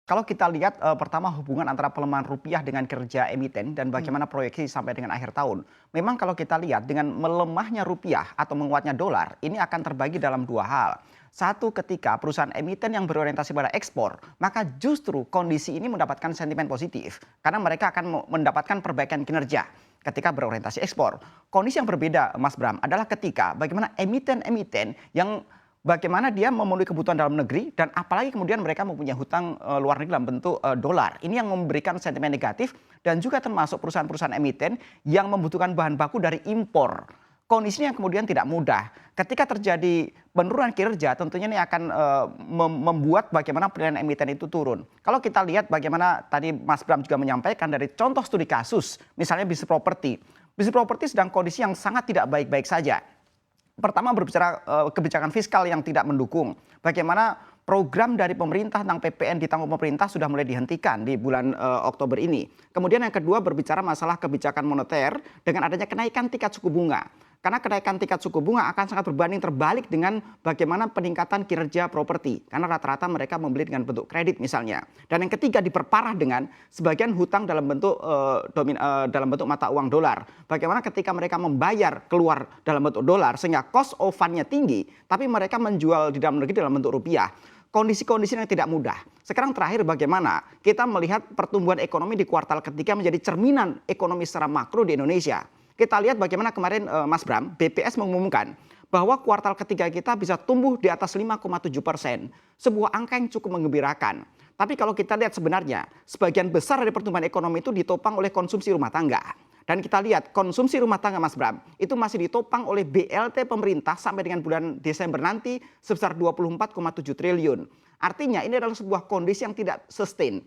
Kalau kita lihat, pertama hubungan antara pelemahan rupiah dengan kinerja emiten dan bagaimana proyeksi sampai dengan akhir tahun. Memang kalau kita lihat dengan melemahnya rupiah atau menguatnya dolar, ini akan terbagi dalam dua hal. Satu, ketika perusahaan emiten yang berorientasi pada ekspor, maka justru kondisi ini mendapatkan sentimen positif. Karena mereka akan mendapatkan perbaikan kinerja ketika berorientasi ekspor. Kondisi yang berbeda, Mas Bram, adalah ketika bagaimana emiten-emiten yang bagaimana dia memenuhi kebutuhan dalam negeri dan apalagi kemudian mereka mempunyai hutang luar negeri dalam bentuk dolar. Ini yang memberikan sentimen negatif dan juga termasuk perusahaan-perusahaan emiten yang membutuhkan bahan baku dari impor. Kondisinya kemudian tidak mudah. Ketika terjadi penurunan kinerja, tentunya ini akan membuat bagaimana penilaian emiten itu turun. Kalau kita lihat bagaimana tadi Mas Bram juga menyampaikan dari contoh studi kasus, misalnya bisnis properti. Bisnis properti sedang kondisi yang sangat tidak baik-baik saja. Pertama berbicara kebijakan fiskal yang tidak mendukung. Bagaimana program dari pemerintah tentang PPN ditanggung pemerintah sudah mulai dihentikan di bulan Oktober ini. Kemudian yang kedua berbicara masalah kebijakan moneter dengan adanya kenaikan tingkat suku bunga. Karena kenaikan tingkat suku bunga akan sangat berbanding terbalik dengan bagaimana peningkatan kinerja properti. Karena rata-rata mereka membeli dengan bentuk kredit misalnya. Dan yang ketiga diperparah dengan sebagian hutang dalam bentuk mata uang dolar. Bagaimana ketika mereka membayar keluar dalam bentuk dolar sehingga cost of fund-nya tinggi, tapi mereka menjual di dalam negeri dalam bentuk rupiah. Kondisi-kondisi yang tidak mudah. Sekarang terakhir bagaimana kita melihat pertumbuhan ekonomi di kuartal ketiga menjadi cerminan ekonomi secara makro di Indonesia. Kita lihat bagaimana kemarin Mas Bram, BPS mengumumkan bahwa kuartal ketiga kita bisa tumbuh di atas 5,7%. Sebuah angka yang cukup menggembirakan. Tapi kalau kita lihat sebenarnya sebagian besar dari pertumbuhan ekonomi itu ditopang oleh konsumsi rumah tangga. Dan kita lihat konsumsi rumah tangga Mas Bram itu masih ditopang oleh BLT pemerintah sampai dengan bulan Desember nanti sebesar 24,7 triliun. Artinya ini adalah sebuah kondisi yang tidak sustain.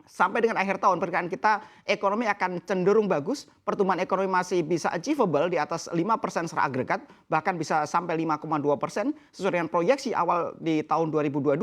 Sampai dengan akhir tahun perkiraan kita ekonomi akan cenderung bagus, pertumbuhan ekonomi masih bisa achievable di atas 5% secara agregat, bahkan bisa sampai 5,2% sesuai dengan proyeksi awal di tahun 2022.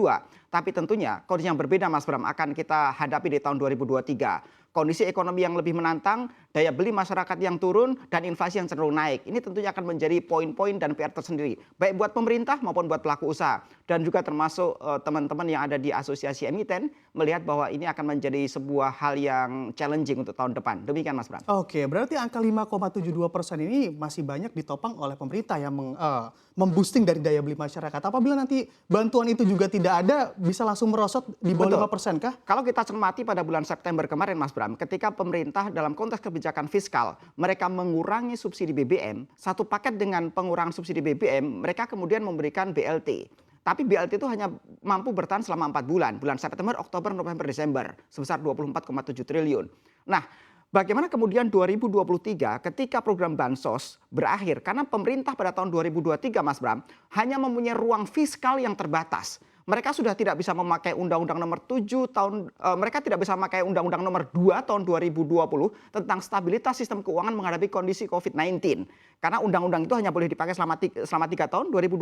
Tapi tentunya kondisi yang berbeda Mas Bram akan kita hadapi di tahun 2023. Kondisi ekonomi yang lebih menantang, daya beli masyarakat yang turun, dan inflasi yang cenderung naik. Ini tentunya akan menjadi poin-poin dan PR tersendiri. Baik buat pemerintah maupun buat pelaku usaha. Dan juga termasuk teman-teman yang ada di asosiasi emiten melihat bahwa ini akan menjadi sebuah hal yang challenging untuk tahun depan. Demikian Mas Bram. Oke, berarti angka 5,72% ini masih banyak ditopang oleh pemerintah yang memboosting dari daya beli masyarakat. Apabila nanti bantuan itu juga tidak ada, bisa langsung merosot di bawah 5% kah? Kalau kita cermati pada bulan September kemarin Mas Bram, ketika pemerintah dalam konteks kebijakan fiskal, mereka mengurangi subsidi BBM, satu paket dengan pengurangan subsidi BBM, mereka kemudian memberikan BLT. Tapi BLT itu hanya mampu bertahan selama 4 bulan, bulan September, Oktober, November, Desember, sebesar 24,7 triliun. Nah, bagaimana kemudian 2023 ketika program Bansos berakhir, karena pemerintah pada tahun 2023 Mas Bram, hanya mempunyai ruang fiskal yang terbatas. Mereka sudah tidak bisa memakai Undang-Undang Nomor 7 tahun mereka tidak bisa memakai Undang-Undang Nomor 2 tahun 2020 tentang stabilitas sistem keuangan menghadapi kondisi COVID-19. Karena undang-undang itu hanya boleh dipakai selama 3 tahun, 2020,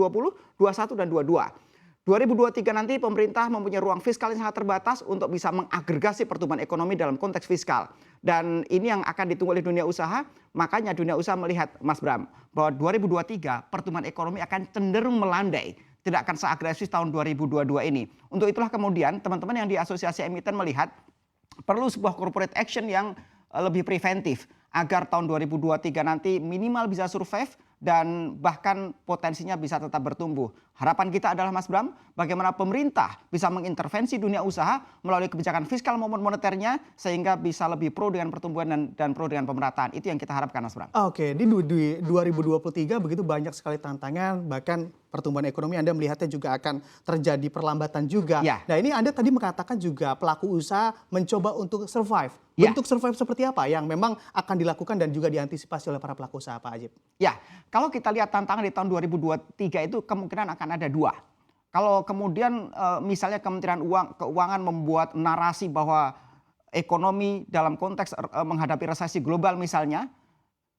21 dan 22. 2023 nanti pemerintah mempunyai ruang fiskal yang sangat terbatas untuk bisa mengagregasi pertumbuhan ekonomi dalam konteks fiskal. Dan ini yang akan ditunggu oleh dunia usaha, makanya dunia usaha melihat Mas Bram bahwa 2023 pertumbuhan ekonomi akan cenderung melandai. Tidak akan seagresif tahun 2022 ini. Untuk itulah kemudian teman-teman yang di asosiasi emiten melihat perlu sebuah corporate action yang lebih preventif agar tahun 2023 nanti minimal bisa survive dan bahkan potensinya bisa tetap bertumbuh. Harapan kita adalah Mas Bram, bagaimana pemerintah bisa mengintervensi dunia usaha melalui kebijakan fiskal maupun moneternya sehingga bisa lebih pro dengan pertumbuhan dan pro dengan pemerataan. Itu yang kita harapkan Mas Bram. Oke, di 2023 begitu banyak sekali tantangan, bahkan pertumbuhan ekonomi Anda melihatnya juga akan terjadi perlambatan juga. Ya. Nah, ini Anda tadi mengatakan juga pelaku usaha mencoba untuk survive. Ya. Bentuk survive seperti apa yang memang akan dilakukan dan juga diantisipasi oleh para pelaku usaha Pak Ajib? Ya, kalau kita lihat tantangan di tahun 2023 itu kemungkinan akan ada dua. Kalau kemudian misalnya Kementerian Keuangan membuat narasi bahwa ekonomi dalam konteks menghadapi resesi global misalnya,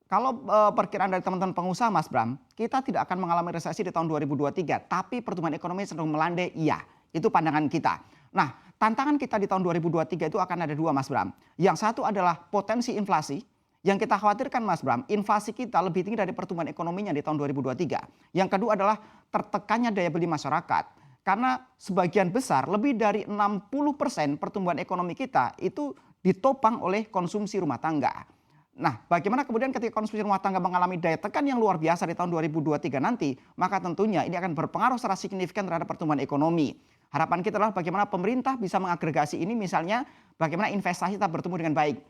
kalau perkiraan dari teman-teman pengusaha Mas Bram, kita tidak akan mengalami resesi di tahun 2023, tapi pertumbuhan ekonomi cenderung melandai, iya. Itu pandangan kita. Nah, tantangan kita di tahun 2023 itu akan ada dua Mas Bram. Yang satu adalah potensi inflasi. Yang kita khawatirkan Mas Bram, inflasi kita lebih tinggi dari pertumbuhan ekonominya di tahun 2023. Yang kedua adalah tertekannya daya beli masyarakat. Karena sebagian besar, lebih dari 60% pertumbuhan ekonomi kita itu ditopang oleh konsumsi rumah tangga. Nah, bagaimana kemudian ketika konsumsi rumah tangga mengalami daya tekan yang luar biasa di tahun 2023 nanti, maka tentunya ini akan berpengaruh secara signifikan terhadap pertumbuhan ekonomi. Harapan kita adalah bagaimana pemerintah bisa mengagregasi ini, misalnya bagaimana investasi tetap bertumbuh dengan baik.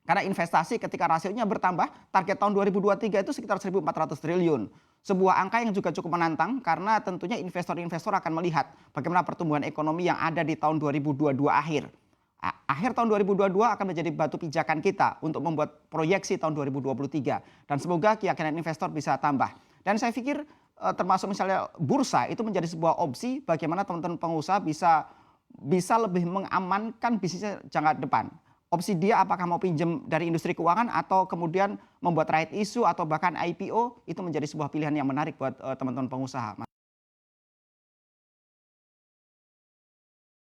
Karena investasi ketika rasionya bertambah, target tahun 2023 itu sekitar 1.400 triliun. Sebuah angka yang juga cukup menantang karena tentunya investor-investor akan melihat bagaimana pertumbuhan ekonomi yang ada di tahun 2022 akhir. Akhir tahun 2022 akan menjadi batu pijakan kita untuk membuat proyeksi tahun 2023. Dan semoga keyakinan investor bisa tambah. Dan saya pikir termasuk misalnya bursa itu menjadi sebuah opsi bagaimana teman-teman pengusaha bisa lebih mengamankan bisnisnya jangka depan. Opsi dia apakah mau pinjam dari industri keuangan atau kemudian membuat right issue atau bahkan IPO, itu menjadi sebuah pilihan yang menarik buat teman-teman pengusaha, Mas.